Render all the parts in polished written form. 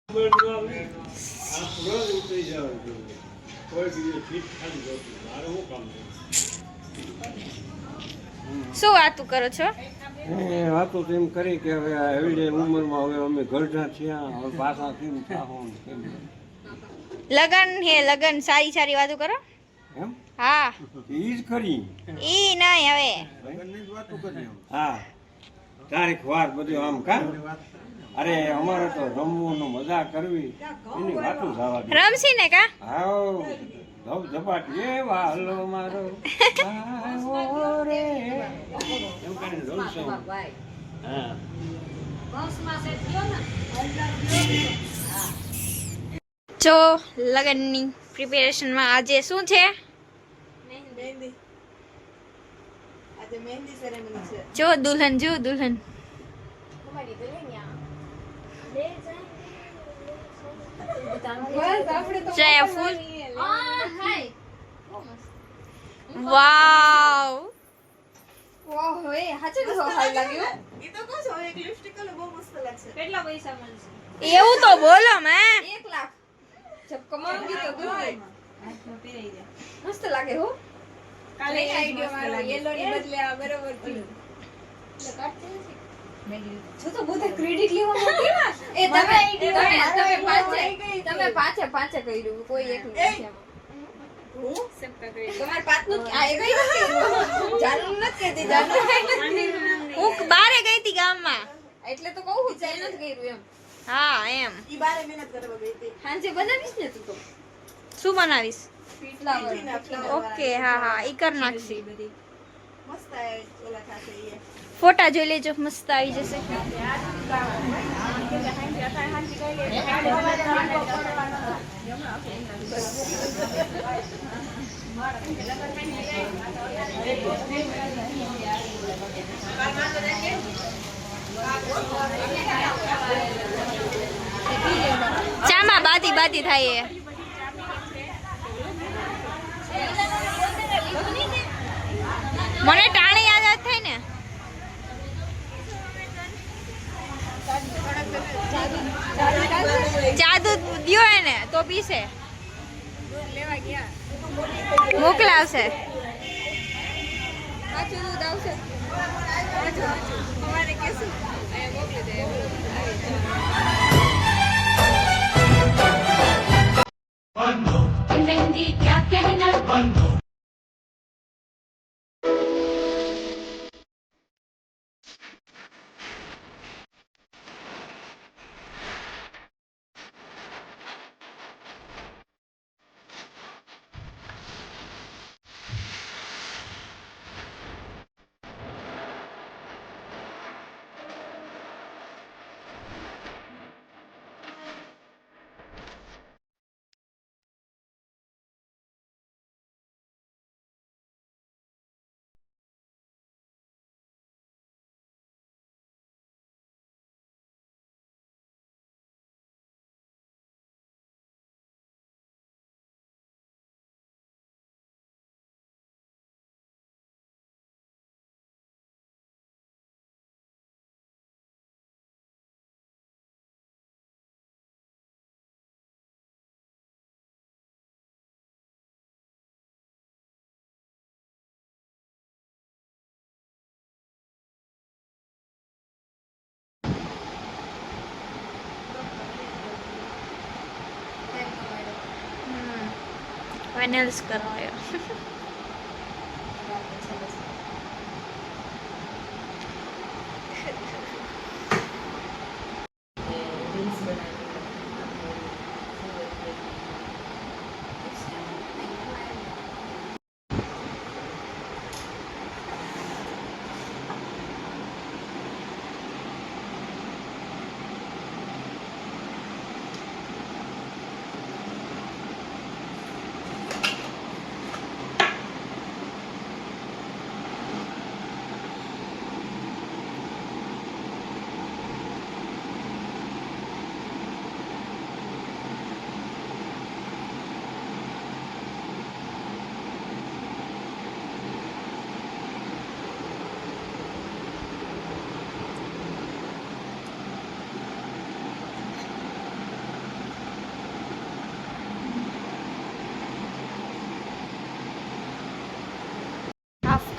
શું વાતું કરો છો? વાતો તેમ કરી કે હવે એવડી ઉંમરમાં હવે અમે ગરઢા થયા, હવે પાછા કેમ થાવું કેમ લગન હે લગન, સારી સારી વાતો કરો. એમ હા ઈ જ કરી ઈ નહીં હવે. લગનની જ વાતો કરી. હા તારીખ વાર બધું આમ કા. અરે અમારે તો રમવું મજા કરવી એની વાતો જવા દે. રમશી ને કા? હાવ ધબ ધપાટ એ વાલો મારો આવ્યો રે એમ કરીને રમશું. હા જો લગનની પ્રિપેરેશનમાં આજે શું છે? જો દુલ્હન, જો દુલ્હન. જયા ફૂલ. વાવ ઓહો એ હાચે જ હાલ લાગ્યું. ઈ તો કહો છો એક લિપસ્ટિક કલર બહુ મસ્ત લાગશે. કેટલા પૈસા મળશે? એવું તો બોલો મે. 1 લાખ. જબ કમાऊंगी तो दूंगी. હાથમાં પહેરાઈ દે. મસ્ત લાગે હો. કાલે આઈડિયા મારો યેલો ની બદલે આ બરોબર થયું. એટલે કાઢતે નથી. જો તો બધા ક્રેડિટ લેવા માંગે ને. એ તમે પાંચે કર્યું કોઈ એક નથી. હું સબકા કરી તમાર પાતનું આ એ કઈ નથી જાનુ નથી કહેતી જાનુ હું બારે ગઈ હતી ગામમાં એટલે તો કહું હું જાનુ નથી કર્યું એમ. હા એમ. ઈ બારે મહેનત કરવા ગઈ હતી. હાંજે બનાવીશ ને તું તો શું બનાવીશ? ફ્લાવર. ઓકે હા હા ઈ કર નાખશી. મસ્ત ઓલા થાશે ઈ ફોટા જોઈ લેજો, મસ્ત આવી જશે. ચામાં બાતી થાય. મને ટાણી યાદ થાય ને. જાદુ દિયો એને તો પીસે લેવા ગયા મોકલાવશે. પાછું દૂધ આવશે અમારે કેસું અહીંયા મોકલી દે बंदो मेहंदी क्या कहना बंदो फाइनल्स करवाया.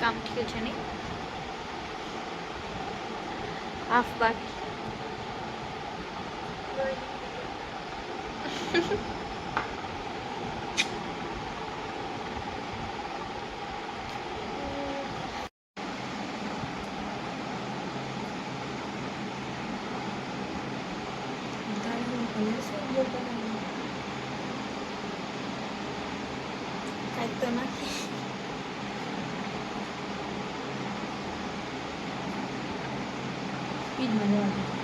કામ થયું છે નહીં હાફ બાકી કાંઈક તો નાખી સ્પીડમાં જવા દે